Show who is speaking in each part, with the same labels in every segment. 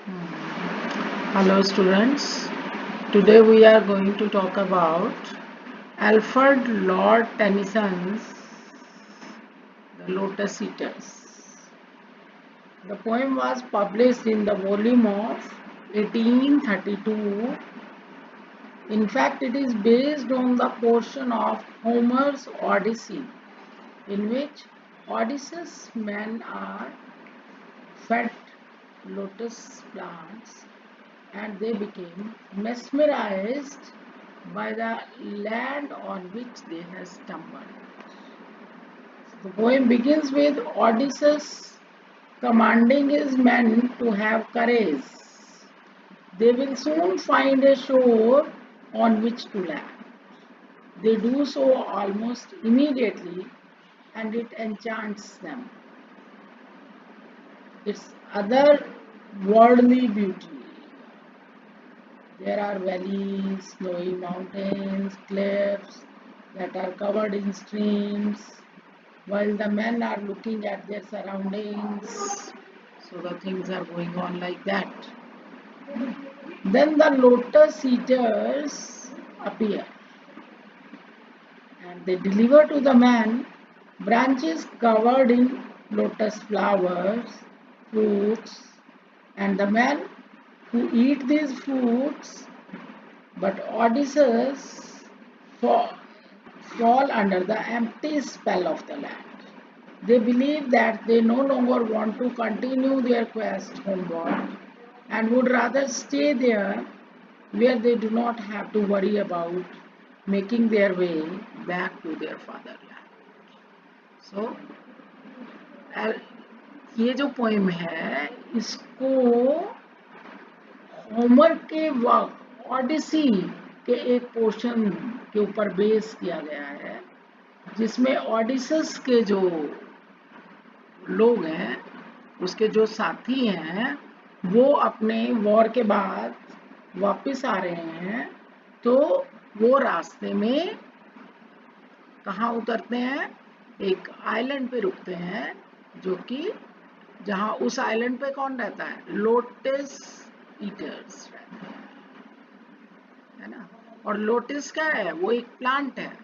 Speaker 1: Hello students, today we are going to talk about Alfred Lord Tennyson's The Lotus Eaters. The poem was published in the volume of 1832. In fact, it is based on the portion of Homer's Odyssey in which Odysseus' men are fed lotus plants and they became mesmerized by the land on which they had stumbled. The poem begins with Odysseus commanding his men to have courage. They will soon find a shore on which to land. They do so almost immediately and it enchants them. Its otherworldly beauty. There are valleys, snowy mountains, cliffs that are covered in streams, while the men are looking at their surroundings. So the things are going on like that. Then the lotus eaters appear and they deliver to the man branches covered in lotus flowers, fruits, and the men who eat these fruits, but Odysseus fall under the empty spell of the land. They believe that they no longer want to continue their quest homeward and would rather stay there where they do not have to worry about making their way back to their fatherland. So, ये जो poem है इसको Homer के work Odyssey के एक portion के ऊपर base किया गया है जिसमें ऑडिसस के जो लोग हैं उसके जो साथी हैं वो अपने वॉर के बाद वापस आ रहे हैं तो वो रास्ते में कहाँ उतरते हैं एक आइलैंड पे रुकते हैं जो कि जहाँ उस आइलैंड पे कौन रहता है लोटस ईटर्स रहते हैं है ना और लोटस क्या है वो एक प्लांट है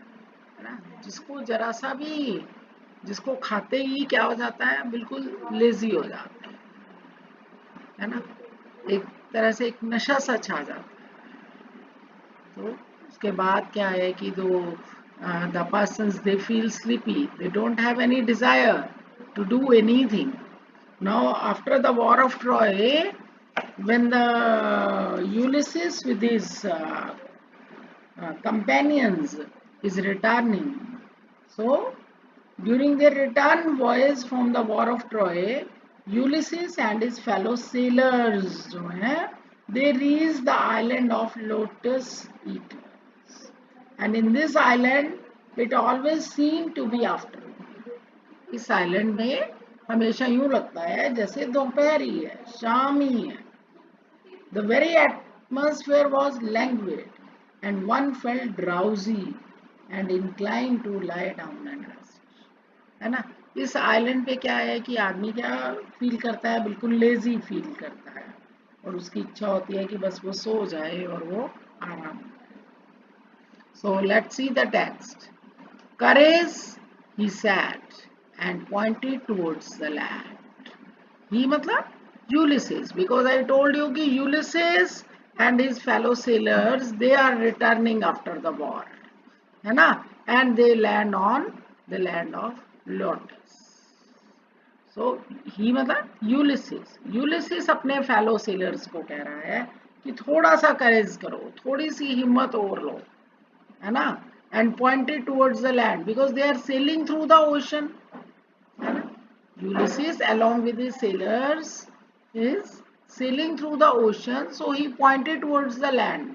Speaker 1: ना जिसको जरा सा भी जिसको खाते ही क्या हो जाता है बिल्कुल लेजी हो जाता है ना एक तरह से एक नशा सा छा जाता है तो उसके बाद क्या है कि the persons they feel sleepy, they don't have any desire to do anything. Now after the war of Troy, when the Ulysses with his companions is returning, so during their return voyage from the war of Troy, Ulysses and his fellow sailors जो हैं, they reach the island of Lotus Eaters. And in this island, it always seemed to be afternoon. इस island में हमेशा यूं लगता है जैसे दोपहर ही है, शाम ही है. The very atmosphere was languid, and one felt drowsy and inclined to lie down and rest. है ना इस आइलैंड पे क्या है कि आदमी क्या फील करता है बिल्कुल लेजी फील करता है और उसकी इच्छा होती है कि बस वो सो जाए और वो आराम करे. So let's see the text. Courage, he sat and pointed towards the land. He मतलब Ulysses, because I told you कि Ulysses and his fellow sailors they are returning after the war, है ना, and they land on the land of Lotus. So he मतलब Ulysses अपने fellow sailors को कह रहा है कि थोड़ा सा courage करो, थोड़ी सी हिम्मत और लो, है ना, and pointed towards the land because they are sailing through the ocean, है ना. Ulysses along with his sailors is sailing through the ocean, so he pointed towards the land.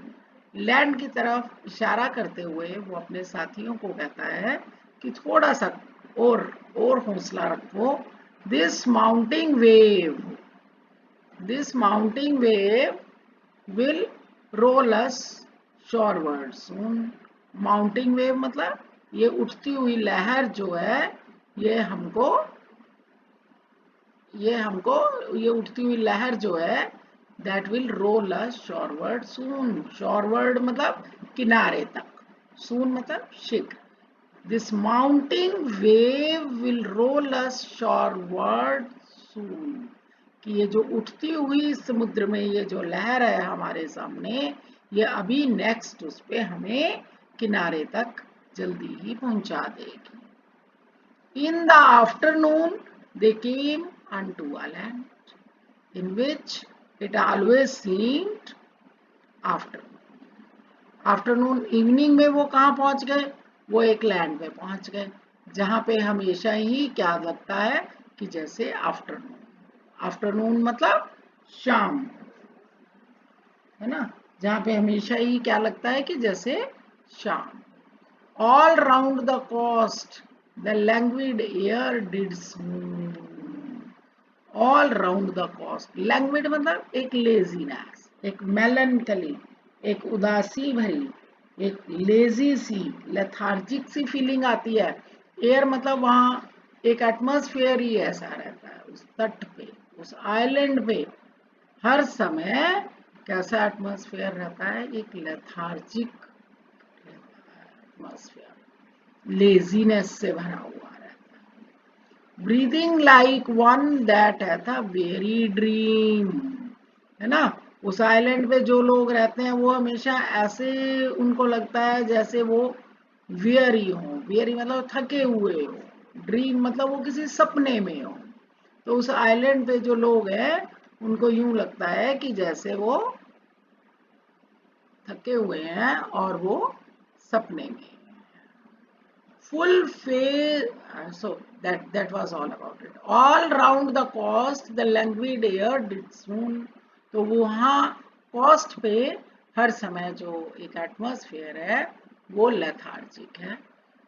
Speaker 1: Land की तरफ इशारा करते हुए वो अपने साथियों को कहता है कि थोड़ा सा और हौसला रखो. This mounting wave will roll us shoreward soon. Mounting wave मतलब ये उठती हुई लहर जो है ये उठती हुई लहर जो है that will roll us shoreward soon. Shoreward मतलब किनारे तक, soon मतलब शीघ्र. This mounting wave will roll us shoreward soon. कि ये जो उठती हुई समुद्र में ये जो लहर है हमारे सामने, ये अभी नेक्स्ट उस पे हमें किनारे तक जल्दी ही पहुंचा देगी. In the afternoon they came unto a land in which it always seemed afternoon. Afternoon evening में वो कहाँ पहुंच गए? वो एक लैंड पे पहुंच गए जहां पे हमेशा ही क्या लगता है कि जैसे आफ्टरनून. आफ्टरनून मतलब शाम, है ना, जहां पे हमेशा ही क्या लगता है कि जैसे शाम. All round the coast the languid air did smooth. All round the coast, languid मतलब एक लेजीनेस, एक मेलनकली, एक उदासी भरी, एक लेजी सी, लेथार्जिक सी फीलिंग आती है. एयर मतलब वहां एक एटमॉस्फेयर ही ऐसा रहता है उस तट पे, उस आइलैंड पे हर समय कैसा एटमॉस्फेयर रहता है? एक लेथार्जिक एटमॉस्फेयर, लेजीनेस से भरा हुआ रहता है. ब्रीदिंग लाइक वन दैट है था वेरी ड्रीम, है ना. उस आइलैंड पे जो लोग रहते हैं वो हमेशा ऐसे उनको लगता है जैसे वो वियरी हो. वियरी मतलब थके हुए हो. ड्रीम मतलब वो किसी सपने में हो. तो उस आइलैंड पे जो लोग हैं उनको यूं लगता है कि जैसे वो थके हुए हैं और वो सपने में. full phase, so that was all about it. All round the coast the languid air did soon. तो वहाँ कोस्ट पे हर समय जो एक एटमॉस्फेयर है वो लेथार्जिक है.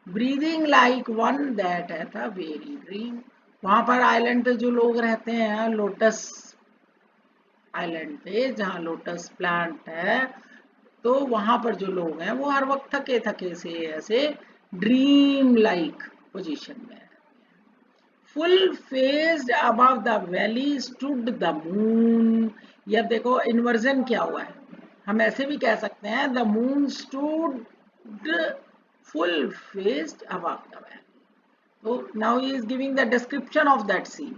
Speaker 1: ब्रीदिंग लाइक वन दैट है था वेरी ड्रीम. वहां पर आइलैंड पे जो लोग रहते हैं, लोटस आइलैंड पे जहाँ लोटस प्लांट है, तो वहां पर जो लोग हैं वो हर वक्त थके थके से ऐसे ड्रीम लाइक पोजीशन में. Full faced above the valley stood the moon. ये देखो इन्वर्जन क्या हुआ है, हम ऐसे भी कह सकते हैं the moon stood full faced above the valley. तो now he is giving the description of that scene,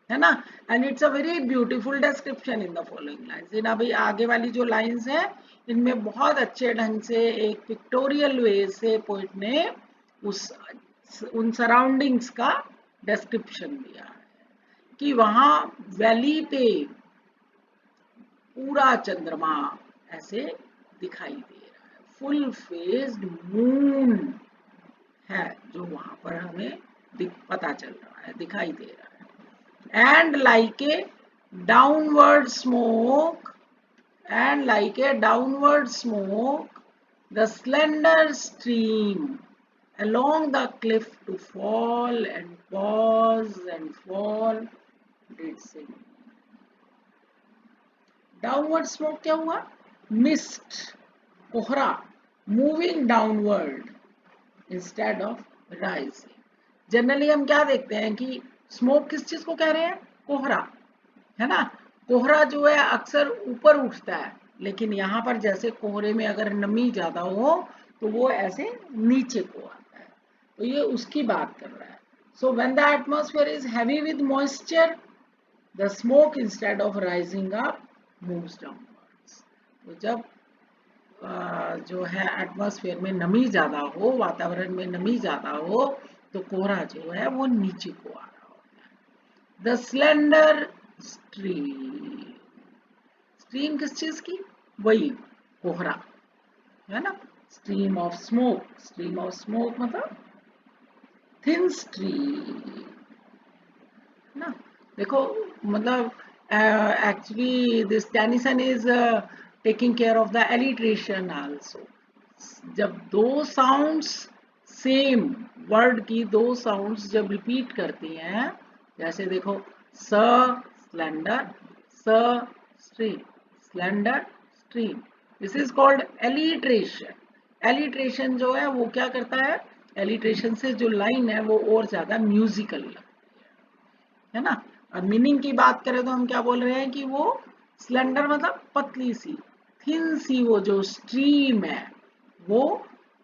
Speaker 1: है ना. And it's a very beautiful description in the following lines. इन अभी आगे वाली जो लाइन्स है इनमें बहुत अच्छे ढंग से एक पिक्टोरियल वे से पोइट ने उन सराउंडिंग्स का डिस्क्रिप्शन दिया है कि वहां वैली पे पूरा चंद्रमा ऐसे दिखाई दे रहा है. फुल फेस्ड मून है जो वहां पर हमें पता चल रहा है, दिखाई दे रहा है. And like a downward smoke, and like a downward smoke the slender stream along the cliff to fall and pause and fall did sing. Downward smoke क्या हुआ? मिस्ट, कोहरा, moving downward instead of rising. Generally हम क्या देखते हैं कि smoke किस चीज को कह रहे हैं? कोहरा, है ना. कोहरा जो है अक्सर ऊपर उठता है, लेकिन यहाँ पर जैसे कोहरे में अगर नमी ज्यादा हो तो वो ऐसे नीचे को आता है. तो ये उसकी बात कर रहा है. So when the atmosphere is heavy with moisture the smoke instead of rising up moves downwards. तो जब जो है एटमॉस्फेयर में नमी ज्यादा हो, वातावरण में नमी ज्यादा हो, तो कोहरा जो है वो नीचे को आ रहा होता है. द स्लेंडर स्ट्रीम, स्ट्रीम किस चीज की? वही कोहरा, है ना. Stream of smoke, stream of smoke मतलब थिन स्ट्रीम ना. देखो मतलब actually this Tennyson is taking care of the alliteration also. जब दो साउंड्स सेम वर्ड की दो साउंड्स जब रिपीट करती हैं, जैसे देखो स स्लेंडर, स stream, slender stream, this is called alliteration. Alliteration जो है वो क्या करता है? एलिट्रेशन से जो लाइन है वो और ज्यादा म्यूजिकल लगती है ना. और मीनिंग की बात करें तो हम क्या बोल रहे हैं कि वो स्लेंडर मतलब पतली सी, थिन सी वो जो स्ट्रीम है वो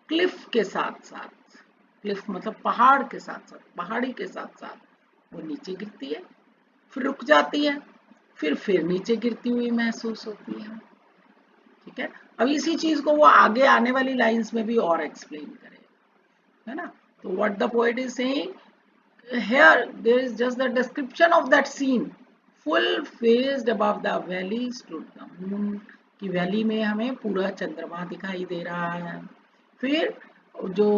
Speaker 1: क्लिफ के साथ साथ, क्लिफ मतलब पहाड़ के साथ साथ, पहाड़ी के साथ साथ वो नीचे गिरती है, फिर रुक जाती है, फिर नीचे गिरती हुई महसूस होती है। ठीक है, अब इसी चीज को वो आगे आने वाली लाइंस में भी और एक्सप्लेन करेगा, है ना। तो what the poet is saying, here there is just the description of that scene, full phased above the valley stood the moon, कि वैली में हमें पूरा चंद्रमा दिखाई दे रहा है। फिर जो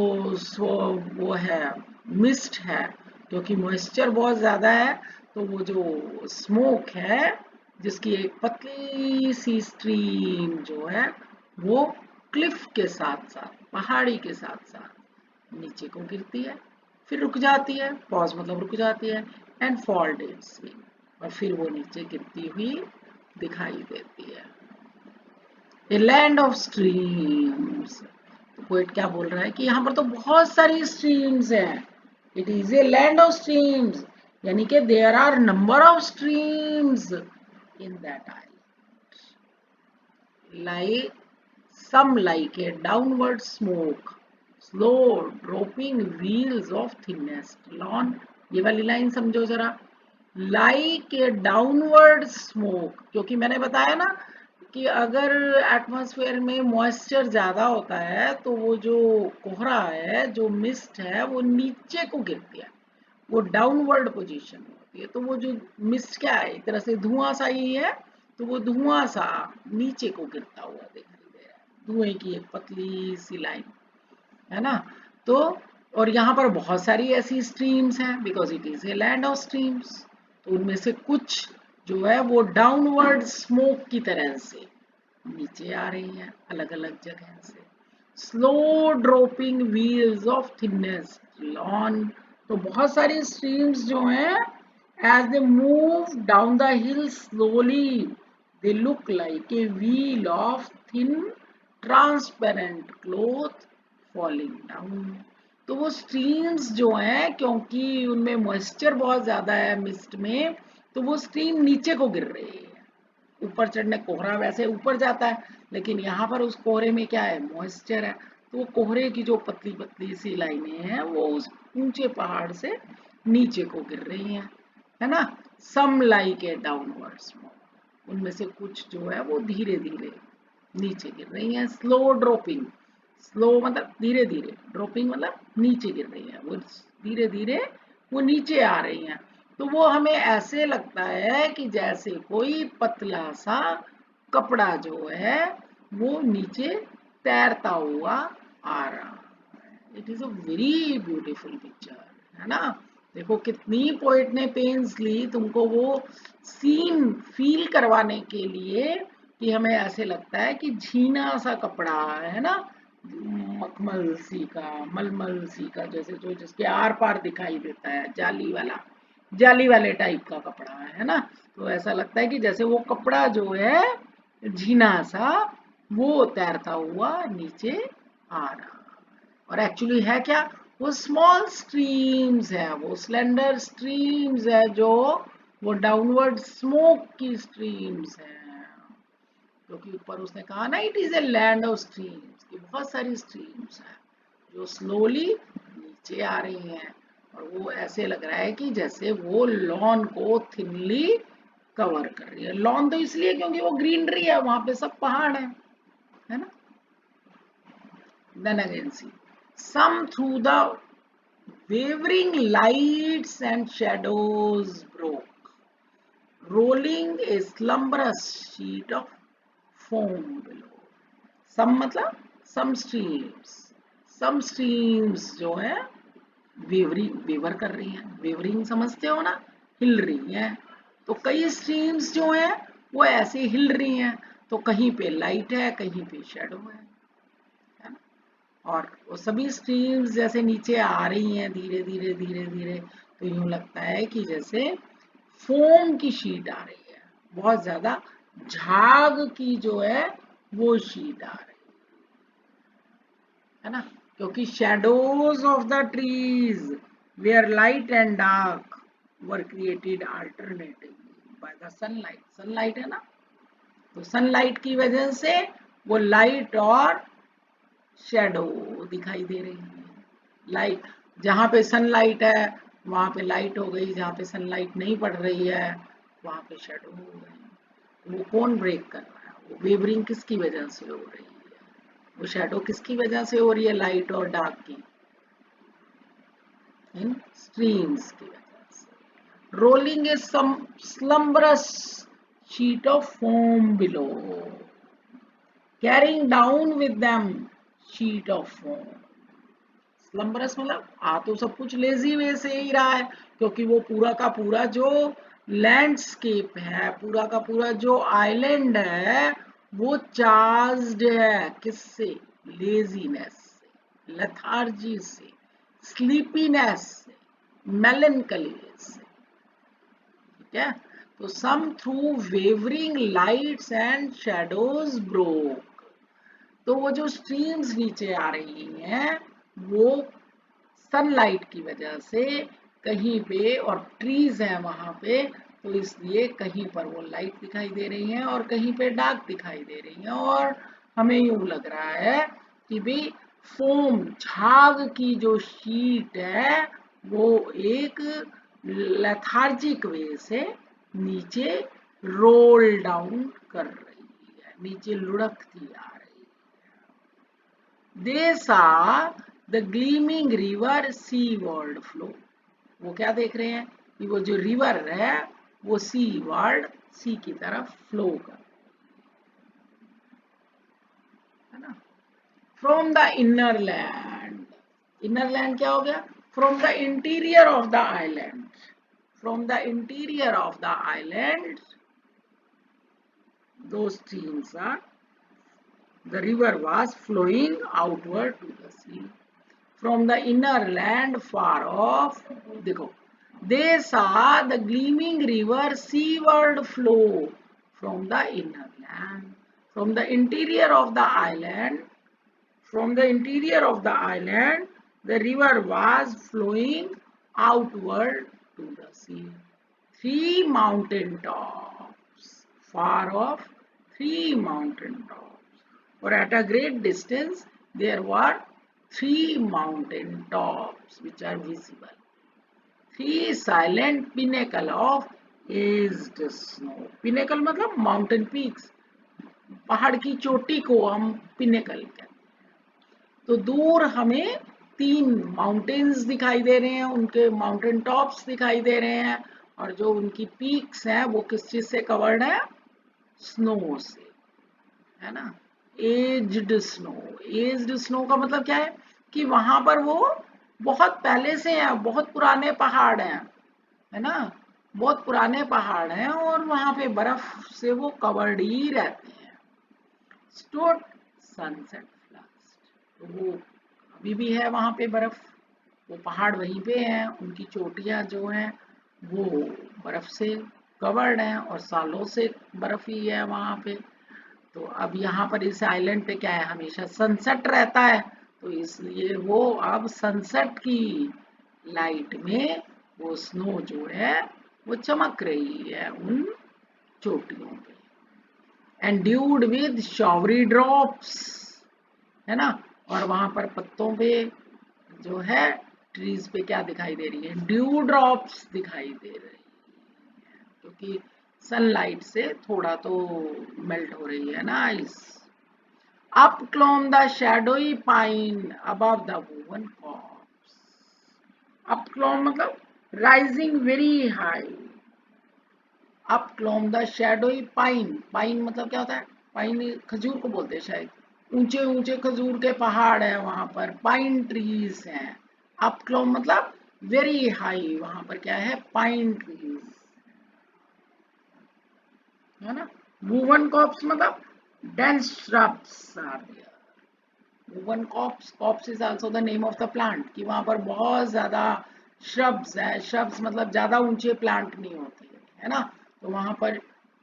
Speaker 1: वो है मिस्ट है, क्योंकि मॉइस्चर बहुत ज्यादा है, तो वो जो स्मोक है जिसकी एक पतली सी स्ट्रीम जो है वो क्लिफ के साथ साथ, पहाड़ी के साथ साथ नीचे को गिरती है, फिर रुक जाती है, पॉज मतलब रुक जाती है, एंड फॉल डेट्स, और फिर वो नीचे गिरती हुई दिखाई देती है। ए लैंड ऑफ स्ट्रीम्स, तो पोएट क्या बोल रहा है कि यहाँ पर तो बहुत सारी स्ट्रीम्स हैं, it is a land of streams, यानी कि there are number of streams in that island, like some like a downward smoke, slow dropping wheels of thinnest lawn, ये वाली लाइन समझो जरा, like a downward smoke, क्योंकि मैंने बताया ना कि अगर एटमॉस्फेयर में मॉइस्चर ज्यादा होता है तो वो जो कोहरा है, जो मिस्ट है, वो नीचे को गिरती है, वो डाउनवर्ड पोजीशन में होती है, तो वो जो मिस्ट क्या है, एक तरह से धुआं सा ही है, तो वो धुआं सा नीचे को गिरता हुआ दिखाई दे रहा है, धुएं की एक पतली सी लाइन, है ना। तो और यहाँ पर बहुत सारी ऐसी स्ट्रीम्स हैं, because it is a land of streams, तो उनमें से कुछ जो है वो डाउनवर्ड स्मोक की तरह से नीचे आ रही हैं अलग अलग जगह से, slow dropping veils of thinnest lawn, तो बहुत सारी स्ट्रीम्स जो हैं as they move down the hill slowly they look like a veil of thin transparent cloth falling down, तो वो स्ट्रीम्स जो हैं क्योंकि उनमें मॉइस्चर बहुत ज्यादा है मिस्ट में, तो वो स्ट्रीम नीचे को गिर रही है, ऊपर चढ़ने, कोहरा वैसे ऊपर जाता है लेकिन यहाँ पर उस कोहरे में क्या है, मॉइस्चर है, तो वो कोहरे की जो पतली पतली सी लाइनें हैं वो उस ऊंचे पहाड़ से नीचे को गिर रही हैं, है ना। Some like a downward smoke, उनमें से कुछ जो है वो धीरे धीरे नीचे गिर रही हैं, स्लो ड्रॉपिंग, स्लो मतलब धीरे धीरे, ड्रॉपिंग मतलब नीचे गिर रही है, वो धीरे धीरे वो नीचे आ रही हैं, तो वो हमें ऐसे लगता है कि जैसे कोई पतला सा कपड़ा जो है वो नीचे तैरता हुआ आ रहा है। It is a very beautiful picture, है ना। देखो कितनी पोएट ने पेन्स ली तुमको वो सीन फील करवाने के लिए, कि हमें ऐसे लगता है कि झीना सा कपड़ा है ना, मखमल सी का, मलमल सी का, जैसे जो जिसके आर पार दिखाई देता है, जाली वाला, जाली वाले टाइप का कपड़ा है ना, तो ऐसा लगता है कि जैसे वो कपड़ा जो है झीना सा वो तैरता हुआ नीचे आ रहा, और एक्चुअली है क्या, वो स्मॉल स्ट्रीम्स है, वो स्लेंडर स्ट्रीम्स है, जो वो डाउनवर्ड स्मोक की स्ट्रीम्स है, क्योंकि ऊपर उसने कहा ना it is a land of streams, की बहुत सारी स्ट्रीम्स हैं जो स्लोली नीचे आ रही हैं, और वो ऐसे लग रहा है कि जैसे वो लॉन को थिनली कवर कर रही है। लॉन तो इसलिए क्योंकि वो ग्रीनरी है, वहां पे सब पहाड़ है ना। Then again see some through the wavering lights and shadows broke, rolling a slumberous sheet of foam below, some मतलब some streams जो है वेवरिंग, वेवर कर रही हैं, वेवरिंग समझते हो ना, हिल रही हैं, तो कई स्ट्रीम्स जो हैं वो ऐसे हिल रही हैं, तो कहीं पे लाइट है कहीं पे शेडो है ना, और वो सभी स्ट्रीम्स जैसे नीचे आ रही हैं धीरे धीरे धीरे धीरे, तो यूं लगता है कि जैसे फोम की शीट आ रही है, बहुत ज्यादा झाग की जो है वो शीट आ रही है ना, क्योंकि shadows of the trees where light and dark were created alternatively by the sunlight, sunlight है ना, तो सनलाइट की वजह से वो लाइट और शेडो दिखाई दे रही है। लाइट, जहां पे सनलाइट है वहां पे लाइट हो गई, जहां पे सनलाइट नहीं पड़ रही है वहां पे शेडो हो गई। वो कौन ब्रेक कर रहा है? वो वेवरिंग किसकी वजह से हो रही है? वो शेडो किसकी वजह से हो रही है, लाइट और डार्क की? इन स्ट्रीम्स की वजह से। Rolling A slumberous sheet of foam below, carrying down with them sheet of foam। Slumberous मतलब आ तो सब कुछ लेजी वे से ही रहा है, क्योंकि वो पूरा का पूरा जो लैंडस्केप है, पूरा का पूरा जो आइलैंड है, वो चार्ज्ड है किससे? लेजीनेस से, लेथार्जी से, स्लीपीनेस से, मेलनकली से। ठीक है, तो some through wavering lights and shadows broke. तो वो जो स्ट्रीम्स नीचे आ रही हैं वो सनलाइट की वजह से कहीं पे, और ट्रीज हैं वहां पे, तो इसलिए कहीं पर वो लाइट दिखाई दे रही है और कहीं पे डार्क दिखाई दे रही है। और हमें यूं लग रहा है कि भाई फोम, झाग की जो शीट है वो एक लेथार्जिक वे से नीचे रोल डाउन कर रही है, नीचे लुढ़कती आ रही है। They saw the gleaming river seaward flow. वो क्या देख रहे हैं कि वो जो रिवर है वो सी वर्ल्ड, सी की तरफ फ्लो कर, है ना। From the inner land, inner land क्या हो गया? From the interior of the island, from the interior of the island those streams are, the river was flowing outward to the sea from the inner land far off। देखो, they saw the gleaming river seaward flow from the inner land, from the interior of the island, from the interior of the island the river was flowing outward to the sea। Three mountain tops far off, three mountain tops, or at a great distance there were three mountain tops which are visible, three silent pinnacle of aged snow। pinnacle मतलब mountain peaks, पहाड़ की चोटी को हम pinnacle कहते हैं। तो दूर हमें तीन माउंटेन्स दिखाई दे रहे हैं, उनके माउंटेन टॉप्स दिखाई दे रहे हैं, और जो उनकी पीक्स हैं वो किस चीज से कवर्ड है? स्नो से, है ना। एज्ड स्नो, एज्ड स्नो का मतलब क्या है कि वहां पर वो बहुत पहले से है, बहुत पुराने पहाड़ हैं, है ना, बहुत पुराने पहाड़ हैं और वहां पे बर्फ से वो कवर्ड ही रहते हैं। स्टोड सनसेट फ्लास्ट, वो अभी भी है वहां पे बर्फ, वो पहाड़ वहीं पे हैं, उनकी चोटियां जो हैं वो बर्फ से कवर्ड हैं और सालों से बर्फ ही है वहां पे। तो अब यहाँ पर इस आइलैंड पे क्या है, हमेशा सनसेट रहता है, तो इसलिए वो अब सनसेट की लाइट में वो स्नो जो है वो चमक रही है उन चोटियों पे। एंड्यूड विद शॉवरी ड्रॉप्स, है ना, और वहां पर पत्तों पे जो है, ट्रीज पे क्या दिखाई दे रही है? ड्यू ड्रॉप्स दिखाई दे रही है, क्योंकि सनलाइट से थोड़ा तो मेल्ट हो रही है ना आइस। Up clomb the shadowy pine above the woven copse. Up clomb मतलब rising very high. Up clomb the shadowy pine, pine मतलब क्या होता है? पाइन खजूर को बोलते हैं शायद, ऊंचे ऊंचे खजूर के पहाड़ है वहां पर, पाइन ट्रीज हैं। अप क्लोम मतलब वेरी हाई, वहां पर क्या है? पाइन ट्रीज, है ना। वूवन कॉप्स मतलब dense shrubs are there. Woven copse, copse is also the name of the plant, कि वहां पर बहुत ज्यादा श्रब्स है। श्रब्स मतलब ज्यादा ऊंचे प्लांट नहीं होते, है ना। तो वहां पर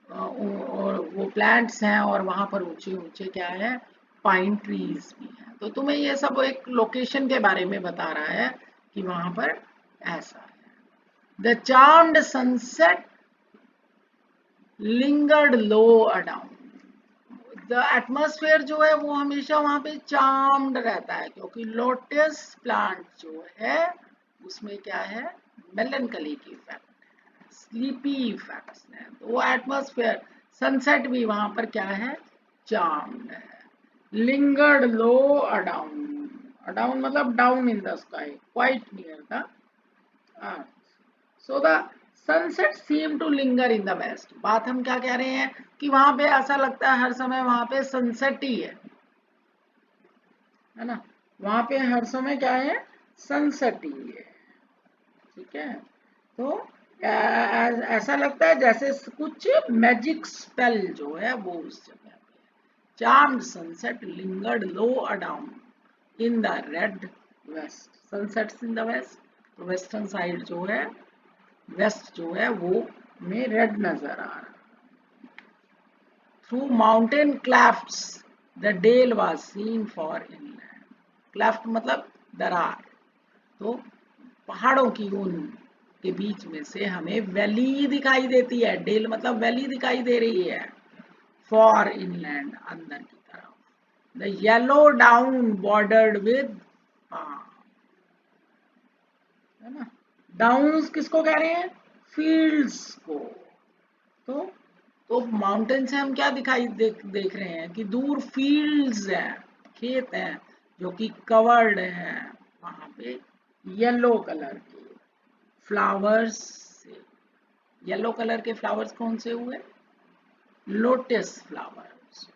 Speaker 1: और वो प्लांट्स हैं और वहां पर ऊंचे ऊंचे क्या है? पाइन ट्रीज भी हैं। तो तुम्हें ये सब एक लोकेशन के बारे में बता रहा है कि वहां पर ऐसा है। The charmed sunset lingered low adown, the atmosphere जो है वो हमेशा वहां पे चार्म्ड रहता है, क्योंकि लोटस प्लांट जो है उसमें क्या है, मेलनकली की इफेक्ट, स्लीपी इफेक्ट्स हैं, तो वो एटमॉस्फेयर, सनसेट भी वहां पर क्या है, चार्म्ड है। लिंगर्ड लो अडाउन, अडाउन मतलब down in the sky, quite near the earth, so the sunset seem to linger in the west. बात हम क्या कह रहे हैं कि वहां पे ऐसा लगता है हर समय वहां पे सनसेट ही है ना, वहां पे हर समय क्या है, सनसेट ही है, ठीक है। तो ऐसा लगता है जैसे कुछ मैजिक स्पेल जो है वो उस जगह पे, charmed sunset lingered low adown in the red west, sunsets in the west, तो वेस्टर्न साइड जो है, वेस्ट जो है वो में रेड नजर आ रहा। Through mountain clefts the dale was seen far inland, cleft मतलब दरार, तो पहाड़ों की उन के बीच में से हमें वैली दिखाई देती है, डेल मतलब वैली दिखाई दे रही है, फॉर इनलैंड अंदर की तरफ, the yellow down bordered with, है ना, डाउन्स किसको कह रहे हैं, फील्ड्स को, तो माउंटेन से हम क्या दिखाई देख रहे हैं कि दूर फील्ड्स हैं, खेत हैं जो कि कवर्ड हैं वहां पे येलो कलर के फ्लावर्स से। येलो कलर के फ्लावर्स कौन से हुए, lotus flowers,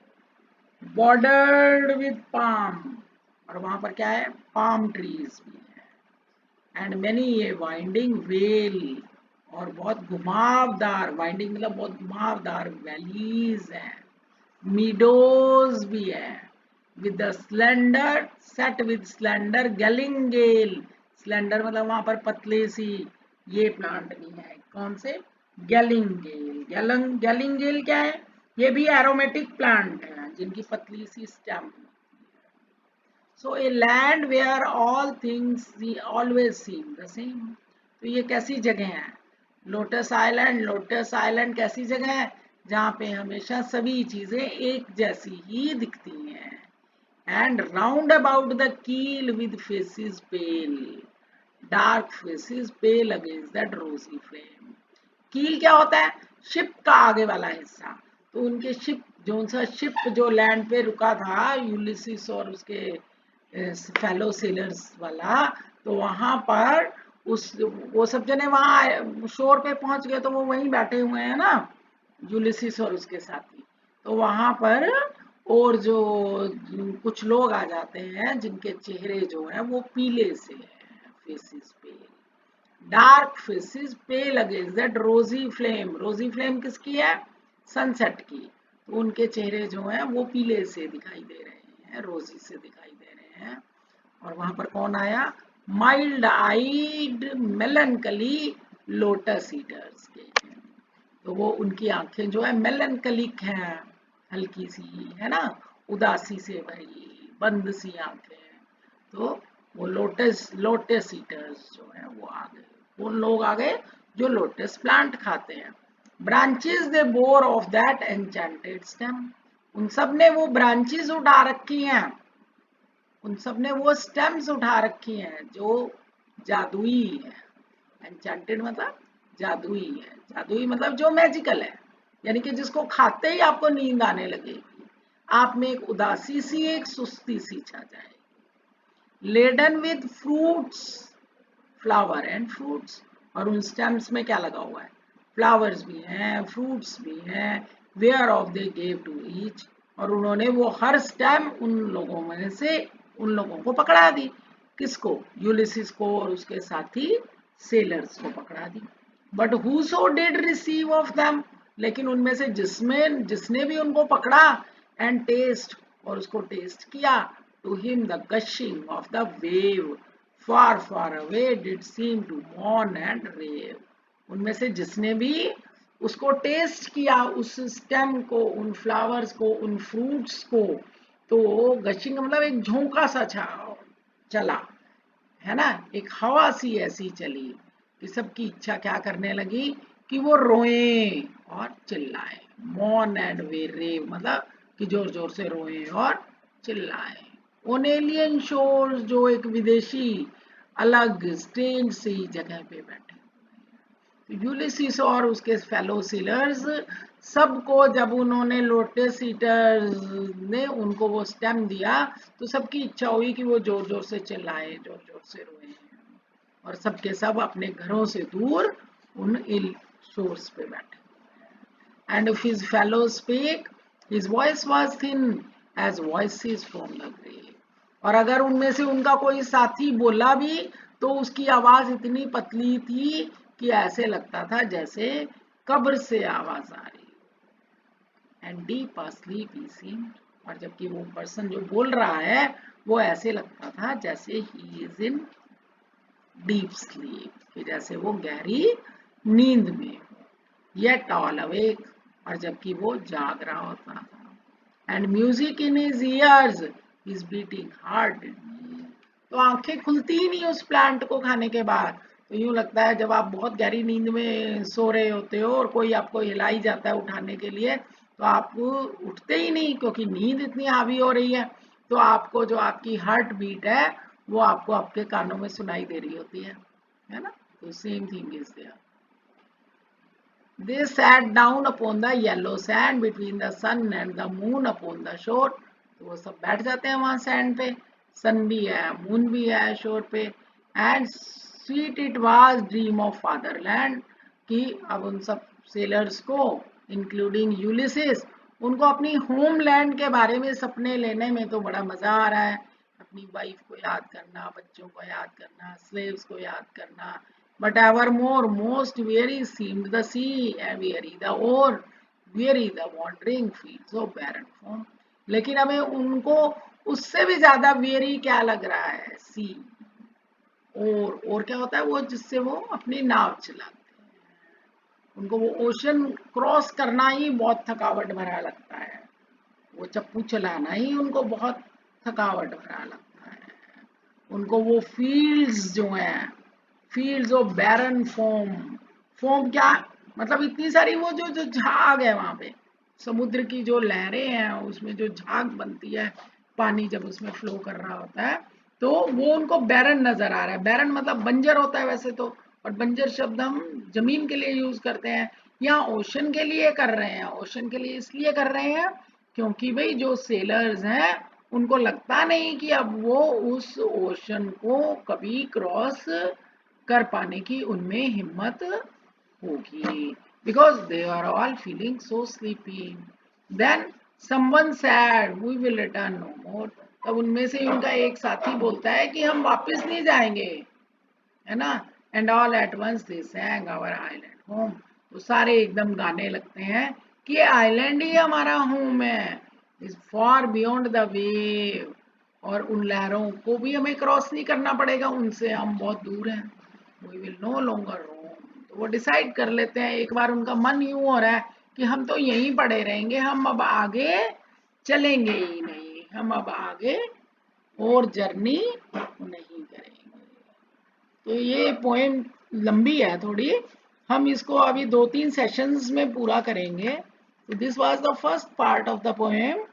Speaker 1: bordered with palm, और वहां पर क्या है, पाम ट्रीज भी है, एंड मैनी ये वाइंडिंग वेल, और बहुत घुमावदार, वाइंडिंग मतलब बहुत घुमावदार वैलीज है, मीडोज भी है, with the slender set with slender galingale, slender मतलब वहां पर पतले सी, ये प्लांट भी है, कौन से, गैलिंगेल, गैलिंगेल क्या है, ये भी एरोमेटिक प्लांट है जिनकी पतली सी stem. So a land where all things always seem the same, तो ये कैसी जगह है, लोटस आइलैंड, लोटस आइलैंड कैसी जगह है जहाँ पे हमेशा सभी चीजें एक जैसी ही दिखती हैं, and round about the keel with faces pale, dark faces pale against that rosy flame. Keel क्या होता है, शिप का आगे वाला हिस्सा, तो उनके शिप जो सा शिप जो लैंड पे रुका था यूलिसिस और उसके फेलो सेलर्स वाला, तो वहां पर उस वो सब जने वहां शोर पे पहुंच गए, तो वो वहीं बैठे हुए हैं ना यूलिसिस और उसके साथी, तो वहां पर और जो कुछ लोग आ जाते हैं जिनके चेहरे जो है वो पीले से है, फेसेस पे, dark faces pale against that rosy flame, rosy flame किसकी है, सनसेट की, तो उनके चेहरे जो हैं वो पीले से दिखाई दे रहे हैं, रोजी से दिखाई दे रहे हैं, और वहां पर कौन आया, माइल्ड आइड मेलनकली लोटस ईटर्स के, तो वो उनकी आंखें जो है मेलनकलिक हैं, हल्की सी, है ना, उदासी से भरी बंद सी आंखें, तो वो लोटस लोटस ईटर्स जो है वो आ गए, वो लोग आ गए जो लोटस प्लांट खाते हैं। Branches they bore of that enchanted stem, उन सब ने वो ब्रांचेस उठा रखी हैं, उन सब ने वो स्टेम्स उठा रखी हैं जो जादुई है, एन्चेंटेड मतलब जादुई है, जादुई मतलब जो मैजिकल है, यानी कि जिसको खाते ही आपको नींद आने लगेगी, आप में एक उदासी सी, एक सुस्ती सी छा जाएगी, laden with fruits, flower and fruits, और उन स्टेम्स में क्या लगा हुआ है, फ्लावर्स भी हैं, फ्रूट्स भी हैं, whereof they gave to each, और उन्होंने वो हर स्टेम उन लोगों में से उन लोगों को पकड़ा दी, किसको, यूलिसिस को और उसके साथी सेलर्स को पकड़ा दी, but whoso did receive of them, लेकिन उनमें से जिसमें जिसने भी उनको पकड़ा एंड टेस्ट, और उसको टेस्ट किया, to him the gushing of the wave far far away did seem to mourn and rave, उनमें से जिसने भी उसको टेस्ट किया, उस स्टेम को, उन फ्लावर्स को, उन फ्रूट्स को, तो गशिंग मतलब एक झोंका सा चला, है ना, एक हवा सी ऐसी चली कि सबकी इच्छा क्या करने लगी कि वो रोएं और चिल्लाएं, मौन एंड वे रेव मतलब कि जोर जोर से रोए और चिल्लाए। ऑन एलियन शोर्स, जो एक विदेशी अलग स्ट्रेंज सी जगह पे बैठे। यूलिसिस और उसके फेलो सेलर्स सबको, जब उन्होंने लोटस ईटर्स ने उनको वो स्टेम दिया, तो सबकी इच्छा हुई कि वो जोर जोर से चिल्लाए, जोर जोर से रोए, और सबके सब अपने घरों से दूर उन इल सोर्स पे बैठे। And if his fellows spake, his voice was thin as voices from the grave. और अगर उनमें से उनका कोई साथी बोला भी तो उसकी आवाज इतनी पतली थी कि ऐसे लगता था जैसे कब्र से आवाज आ रही। And deep asleep he seemed, और जबकि वो पर्सन जो बोल रहा है वो ऐसे लगता था जैसे he is in deep sleep, कि जैसे वो गहरी नींद में हो। येट ऑल अवेक, और जबकि वो जाग रहा होता था। And music in his years is beating hard. तो आंखें खुलती ही नहीं उस प्लांट को खाने के बाद। तो यूं लगता है जब आप बहुत गहरी नींद में सो रहे होते हो और कोई आपको हिला ही जाता है उठाने के लिए, तो आप उठते ही नहीं, क्योंकि नींद इतनी हावी हो रही है। तो आपको जो आपकी हार्ट बीट है वो आपको आपके कानों में सुनाई दे रही होती है ना। तो same thing is there. They sat down upon the yellow sand between the sun and the moon upon the shore. तो वो सब बैठ जाते हैं वहां सैंड पे, सन भी है, मून भी है शोर पे। And sweet it was dream of fatherland, कि अब उन सब सेलर्स को, इंक्लूडिंग यूलिसिस, उनको अपनी होमलैंड के बारे में सपने लेने में तो बड़ा मजा आ रहा है। अपनी वाइफ को याद करना, बच्चों को याद करना, स्लेव्स को याद करना। But evermore most weary seemed the sea, and weary the oar, weary the wandering fields of barren form. लेकिन हमें उनको उससे भी ज्यादा वेरी क्या लग रहा है, सी। और क्या होता है वो, जिससे वो अपनी नाव चलाते हैं। उनको वो ओशन क्रॉस करना ही बहुत थकावट भरा लगता है। वो चप्पू चलाना ही उनको बहुत थकावट भरा लगता है। उनको वो फील्ड्स जो हैं, fields of barren form, form क्या मतलब, इतनी सारी वो जो जो झाग है वहां पे, समुद्र की जो लहरें हैं उसमें जो झाग बनती है, पानी जब उसमें फ्लो कर रहा होता है, तो वो उनको बैरन नजर आ रहा है। बैरन मतलब बंजर होता है वैसे तो, और बंजर शब्द हम जमीन के लिए यूज करते हैं। यहाँ ओशन के लिए कर रहे हैं। ओशन के लिए इसलिए कर रहे हैं क्योंकि भाई जो सेलर्स हैं उनको लगता नहीं कि अब वो उस ओशन को कभी क्रॉस कर पाने की उनमें हिम्मत होगी, because they are all feeling so sleepy. Then someone said we will return no more. तब उनमें से उनका एक साथी बोलता है कि हम वापस नहीं जाएंगे, है ना। And all at once they sang our island home. तो सारे एकदम गाने लगते हैं कि आइलैंड ही हमारा होम है, is for beyond the wave, और उन लहरों को भी हमें क्रॉस नहीं करना पड़ेगा, उनसे हम बहुत दूर हैं। वी विल नो लॉन्गर रोम। तो वो डिसाइड कर लेते हैं, एक बार उनका मन यूं हो रहा है कि हम तो यहीं पड़े रहेंगे, हम अब आगे चलेंगे ही नहीं, हम अब आगे और जर्नी नहीं करेंगे। तो ये पोएम लंबी है थोड़ी, हम इसको अभी 2-3 सेशंस में पूरा करेंगे। So this was the first part of the poem.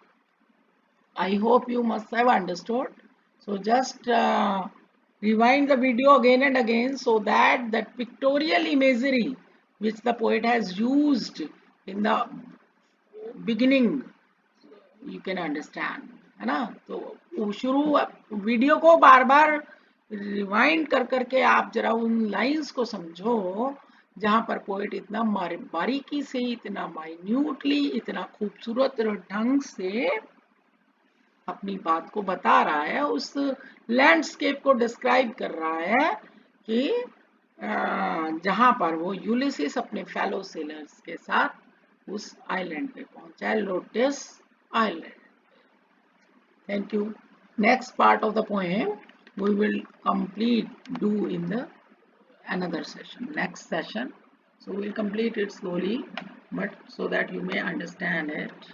Speaker 1: I hope you must have understood. So just rewind the video again and again so that that pictorial imagery which the poet has used in the beginning you can understand, है ना। तो शुरू video को बार बार rewind कर करके आप जरा उन लाइंस को समझो जहां पर पोएट इतना बारीकी से, इतना माइन्यूटली, इतना खूबसूरत ढंग से अपनी बात को बता रहा है, उस लैंडस्केप को डिस्क्राइब कर रहा है कि जहां पर वो यूलिसिस अपने फेलो सेलर्स के साथ उस आइलैंड पे पहुंचा है, lotus island. Thank you. Next part of the poem we will do in the another session, next session. So we'll complete it slowly, but so that you may understand it.